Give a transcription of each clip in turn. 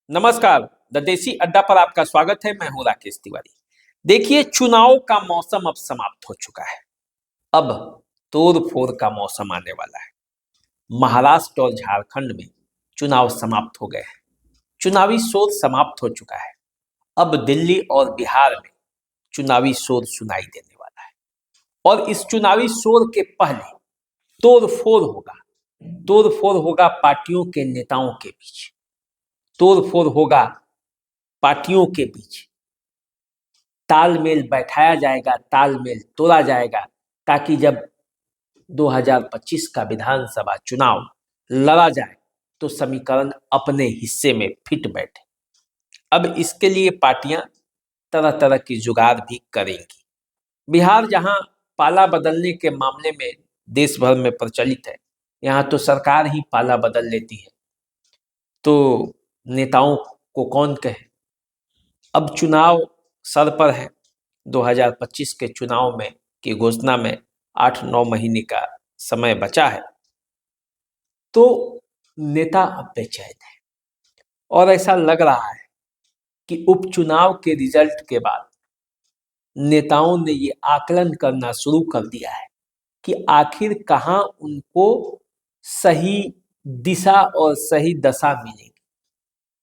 नमस्कार। द देसी अड्डा पर आपका स्वागत है। मैं हूं राकेश तिवारी। देखिए, चुनाव का मौसम अब समाप्त हो चुका है। अब तोड़ फोड़ का मौसम आने वाला है। महाराष्ट्र और झारखंड में चुनाव समाप्त हो गए हैं। चुनावी शोर समाप्त हो चुका है। अब दिल्ली और बिहार में चुनावी शोर सुनाई देने वाला है। और इस चुनावी शोर के पहले तोड़ फोड़ होगा। तोड़ फोड़ होगा पार्टियों के नेताओं के बीच। तोड़ फोड़ होगा पार्टियों के बीच। तालमेल बैठाया जाएगा, तालमेल तोड़ा जाएगा, ताकि जब 2025 का विधानसभा चुनाव लड़ा जाए तो समीकरण अपने हिस्से में फिट बैठे। अब इसके लिए पार्टियां तरह तरह की जुगाड़ भी करेंगी। बिहार जहां पाला बदलने के मामले में देश भर में प्रचलित है, यहाँ तो सरकार ही पाला बदल लेती है, तो नेताओं को कौन कहे। अब चुनाव सर पर है। 2025 के चुनाव में की घोषणा में 8-9 महीने का समय बचा है, तो नेता अब बेचैन है। और ऐसा लग रहा है कि उपचुनाव के रिजल्ट के बाद नेताओं ने ये आकलन करना शुरू कर दिया है कि आखिर कहाँ उनको सही दिशा और सही दशा मिलेगी,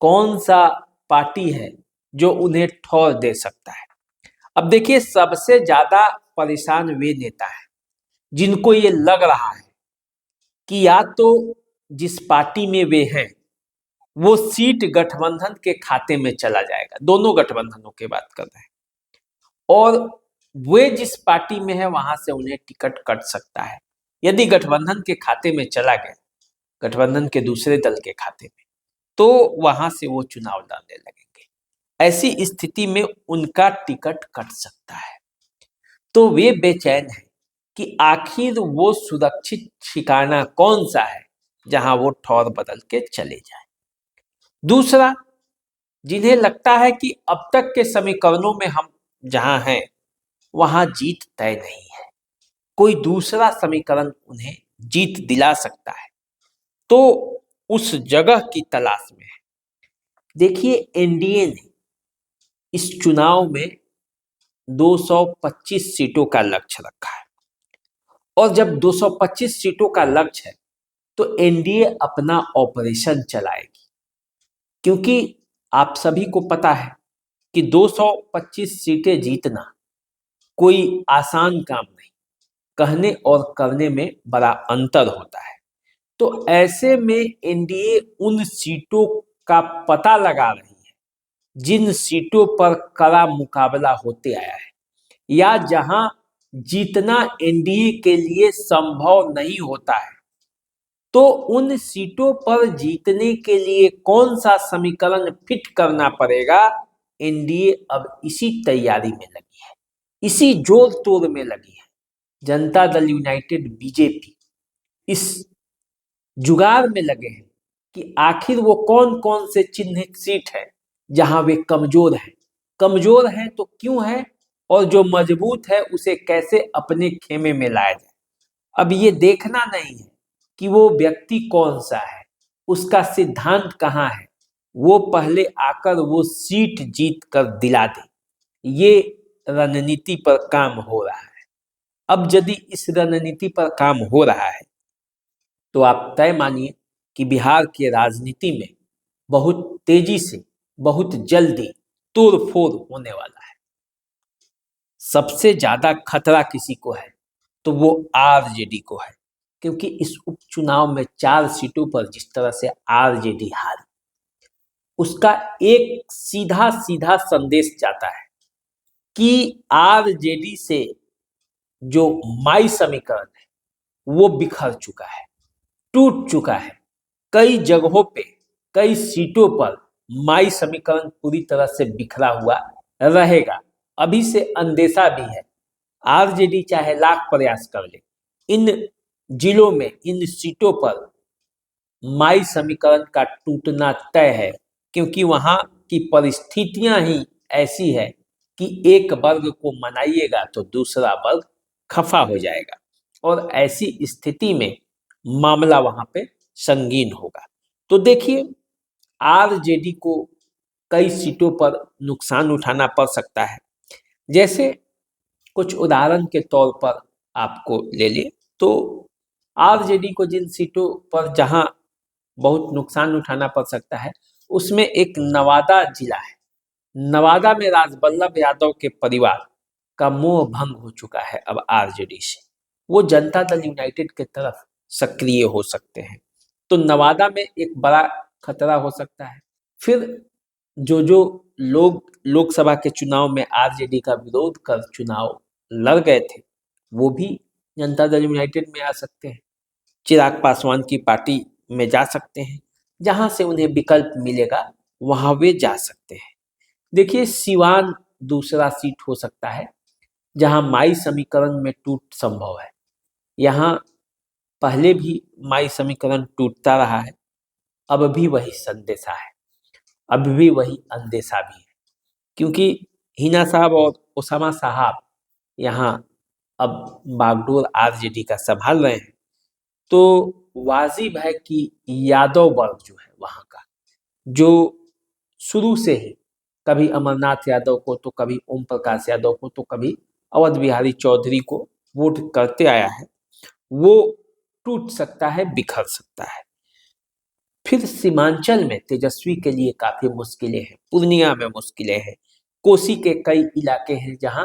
कौन सा पार्टी है जो उन्हें ठौर दे सकता है। अब देखिए, सबसे ज्यादा परेशान वे नेता हैं जिनको ये लग रहा है कि या तो जिस पार्टी में वे हैं वो सीट गठबंधन के खाते में चला जाएगा, दोनों गठबंधनों की बात कर रहे हैं, और वे जिस पार्टी में है वहां से उन्हें टिकट कट सकता है। यदि गठबंधन के खाते में चला गया, गठबंधन के दूसरे दल के खाते में, तो वहां से वो चुनाव लड़ने लगेंगे। ऐसी स्थिति में उनका टिकट कट सकता है। तो वे बेचैन हैं कि आखिर वो सुरक्षित ठिकाना कौन सा है जहां वो ठौर बदल के चले जाए। दूसरा, जिन्हें लगता है कि अब तक के समीकरणों में हम जहां हैं वहां जीत तय नहीं है, कोई दूसरा समीकरण उन्हें जीत दिला सकता है, तो उस जगह की तलाश में है। देखिए, एनडीए ने इस चुनाव में 225 सीटों का लक्ष्य रखा है, और जब 225 सीटों का लक्ष्य है तो एनडीए अपना ऑपरेशन चलाएगी, क्योंकि आप सभी को पता है कि 225 सीटें जीतना कोई आसान काम नहीं, कहने और करने में बड़ा अंतर होता है। तो ऐसे में एनडीए उन सीटों का पता लगा रही है जिन सीटों पर कड़ा मुकाबला होते आया है, या जहां जीतना एनडीए के लिए संभव नहीं होता है। तो उन सीटों पर जीतने के लिए कौन सा समीकरण फिट करना पड़ेगा, एनडीए अब इसी तैयारी में लगी है, इसी जोर तोड़ में लगी है। जनता दल यूनाइटेड बीजेपी इस जुगाड़ में लगे हैं कि आखिर वो कौन कौन से चिन्हित सीट है जहां वे कमजोर हैं। कमजोर हैं तो क्यों है, और जो मजबूत है उसे कैसे अपने खेमे में लाया जाए। अब ये देखना नहीं है कि वो व्यक्ति कौन सा है, उसका सिद्धांत कहाँ है, वो पहले आकर वो सीट जीत कर दिला दे। ये रणनीति पर काम हो रहा है। अब यदि इस रणनीति पर काम हो रहा है तो आप तय मानिए कि बिहार की राजनीति में बहुत तेजी से, बहुत जल्दी तोड़ फोड़ होने वाला है। सबसे ज्यादा खतरा किसी को है तो वो आरजेडी को है, क्योंकि इस उपचुनाव में 4 सीटों पर जिस तरह से आरजेडी हारी, उसका एक सीधा सीधा संदेश जाता है कि आरजेडी से जो माई समीकरण है वो बिखर चुका है, टूट चुका है। कई जगहों पे, कई सीटों पर माई समीकरण पूरी तरह से बिखरा हुआ रहेगा। अभी से अंदेशा भी है, आरजेडी चाहे लाख प्रयास कर ले, इन जिलों में, इन सीटों पर माई समीकरण का टूटना तय है, क्योंकि वहां की परिस्थितियां ही ऐसी है कि एक वर्ग को मनाइएगा तो दूसरा वर्ग खफा हो जाएगा, और ऐसी स्थिति में मामला वहां पे संगीन होगा। तो देखिए, आरजेडी को कई सीटों पर नुकसान उठाना पड़ सकता है। जैसे कुछ उदाहरण के तौर पर आपको ले लें तो आरजेडी को जिन सीटों पर जहां बहुत नुकसान उठाना पड़ सकता है, उसमें एक नवादा जिला है। नवादा में राजबल्लभ यादव के परिवार का मोह भंग हो चुका है अब आरजेडी से। वो जनता दल यूनाइटेड की तरफ सक्रिय हो सकते हैं, तो नवादा में एक बड़ा खतरा हो सकता है। फिर जो जो लोग लोकसभा के चुनाव में आरजेडी का विरोध कर चुनाव लड़ गए थे, वो भी जनता दल यूनाइटेड में आ सकते हैं, चिराग पासवान की पार्टी में जा सकते हैं। जहां से उन्हें विकल्प मिलेगा वहां वे जा सकते हैं। देखिए, सिवान दूसरा सीट हो सकता है जहां माई समीकरण में टूट संभव है। यहाँ पहले भी माई समीकरण टूटता रहा है, अब भी वही संदेशा है, अब भी वही अंदेशा भी है, क्योंकि हिना साहब और ओसामा साहब यहाँ अब बागडोर आरजेडी का संभाल रहे हैं। तो वाजिब है कि यादव वर्ग जो है वहाँ का, जो शुरू से ही कभी अमरनाथ यादव को तो कभी ओम प्रकाश यादव को तो कभी अवध बिहारी चौधरी को वोट करते आया है, वो टूट सकता है, बिखर सकता है। फिर सीमांचल में तेजस्वी के लिए काफी मुश्किलें हैं, पूर्णिया में मुश्किलें हैं, कोसी के कई इलाके हैं जहां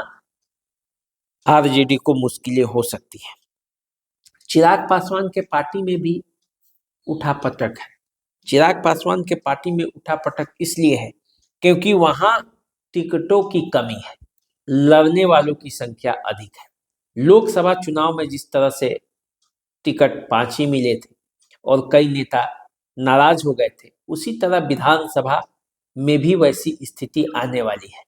आरजेडी को मुश्किलें हो सकती हैं। चिराग पासवान के पार्टी में भी उठापटक है। चिराग पासवान के पार्टी में उठापटक इसलिए है क्योंकि वहां टिकटों की कमी है, लड़ने वालों की संख्या अधिक है। लोकसभा चुनाव में जिस तरह से टिकट 5 ही मिले थे और कई नेता नाराज हो गए थे, उसी तरह विधानसभा में भी वैसी स्थिति आने वाली है।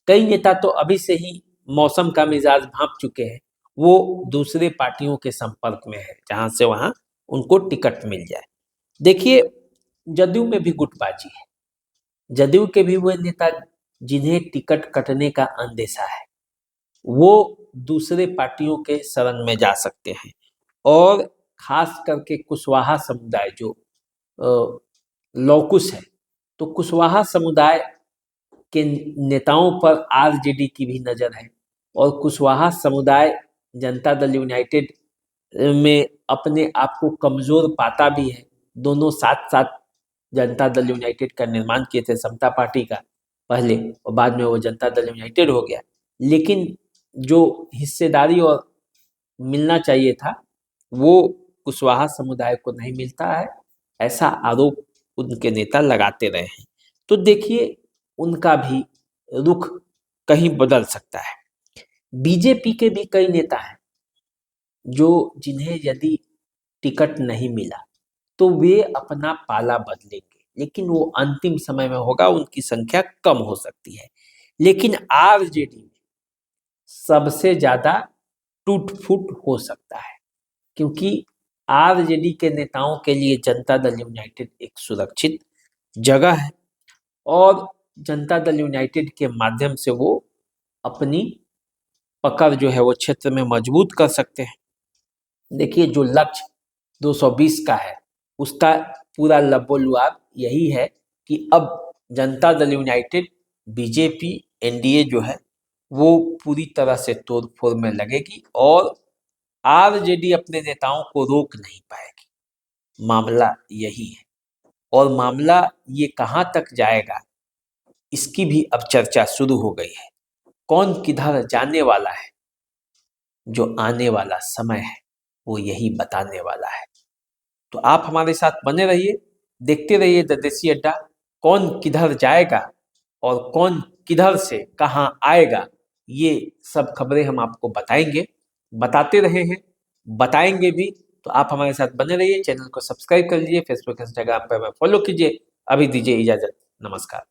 कई नेता तो अभी से ही मौसम का मिजाज भांप चुके हैं, वो दूसरे पार्टियों के संपर्क में है जहां से वहां उनको टिकट मिल जाए। देखिए, जदयू में भी गुटबाजी है। जदयू के भी वो नेता जिन्हें टिकट कटने का अंदेशा है, वो दूसरे पार्टियों के शरण में जा सकते हैं। और खास करके कुशवाहा समुदाय जो लौकुश है, तो कुशवाहा समुदाय के नेताओं पर आरजेडी की भी नजर है, और कुशवाहा समुदाय जनता दल यूनाइटेड में अपने आप को कमजोर पाता भी है। दोनों साथ साथ जनता दल यूनाइटेड का निर्माण किए थे, समता पार्टी का पहले, और बाद में वो जनता दल यूनाइटेड हो गया। लेकिन जो हिस्सेदारी और मिलना चाहिए था वो कुशवाहा समुदाय को नहीं मिलता है, ऐसा आरोप उनके नेता लगाते रहे हैं। तो देखिए, उनका भी रुख कहीं बदल सकता है। बीजेपी के भी कई नेता हैं जो जिन्हें यदि टिकट नहीं मिला तो वे अपना पाला बदलेंगे, लेकिन वो अंतिम समय में होगा, उनकी संख्या कम हो सकती है। लेकिन आरजेडी में सबसे ज्यादा टूट फूट हो सकता है, क्योंकि आरजेडी के नेताओं के लिए जनता दल यूनाइटेड एक सुरक्षित जगह है, और जनता दल यूनाइटेड के माध्यम से वो अपनी पकड़ जो है वो क्षेत्र में मजबूत कर सकते हैं। देखिए, जो लक्ष्य 220 का है, उसका पूरा लबोलुआब यही है कि अब Janata Dal United, BJP, NDA जो है वो पूरी तरह से तोड़ फोड़ में लगेगी और आरजेडी अपने नेताओं को रोक नहीं पाएगी। मामला यही है, और मामला ये कहाँ तक जाएगा इसकी भी अब चर्चा शुरू हो गई है। कौन किधर जाने वाला है, जो आने वाला समय है वो यही बताने वाला है। तो आप हमारे साथ बने रहिए, देखते रहिए द देसी अड्डा। कौन किधर जाएगा और कौन किधर से कहाँ आएगा, ये सब खबरें हम आपको बताएंगे, बताते रहे हैं, बताएंगे भी। तो आप हमारे साथ बने रहिए, चैनल को सब्सक्राइब कर लीजिए, फेसबुक इंस्टाग्राम पर हमें फॉलो कीजिए। अभी दीजिए इजाजत, नमस्कार।